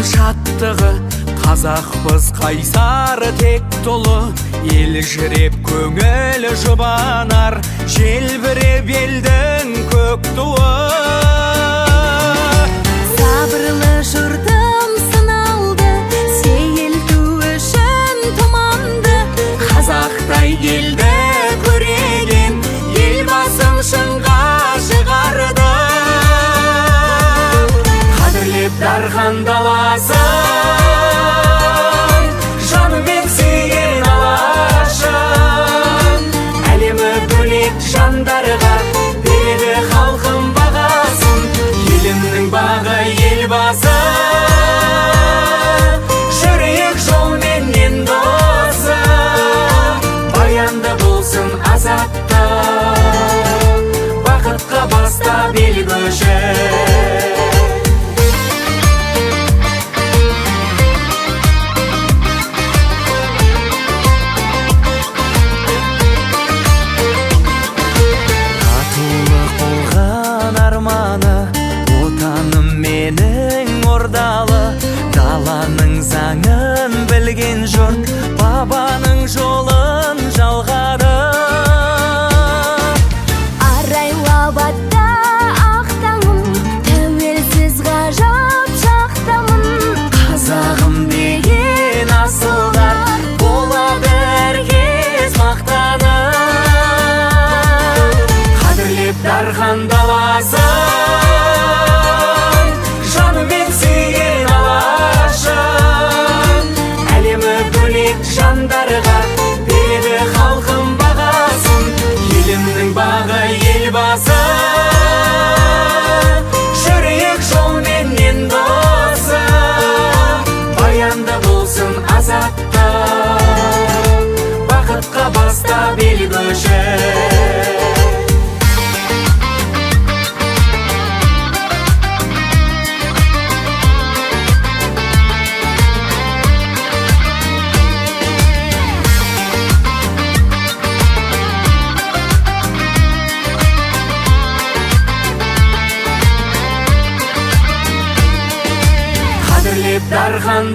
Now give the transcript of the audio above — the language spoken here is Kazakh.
Шаттығы қазақпыз, қайсар тек толы, ел жүреп көңіл жұбанар, желбіреп елдің көк туы. Сабырлы жұртым сыналды, сейілту үшін тұманды, Қазақтай елді көреген елбасым шыңға шығарды. Қадірлеп дархан даласын, жанымен сүйген алашын, әлемі бөлек жандарға береді халқым бағасын. Елімнің бағы елбасы, жүрейік жолменен досы, баянды болсын азатты, бақытқа бастап ел көші. Отаным менің ордалы, даланың заңын білген жұрт бабаның жолын жалғады. арайлап атта ақтамын, тәуелсіз ғажап шақтамын. Қазағым деген асылдар болады әркез мақтанып. Қадірлеп дархан даласын, жанымен сүйген алашын, әлемі бөлек жандарға береді халқым бағасын. Елімнің бағы елбасы, жүрейік жолменен досы, баянды болсын азатты, бақытқа бастап ел көші. Дархан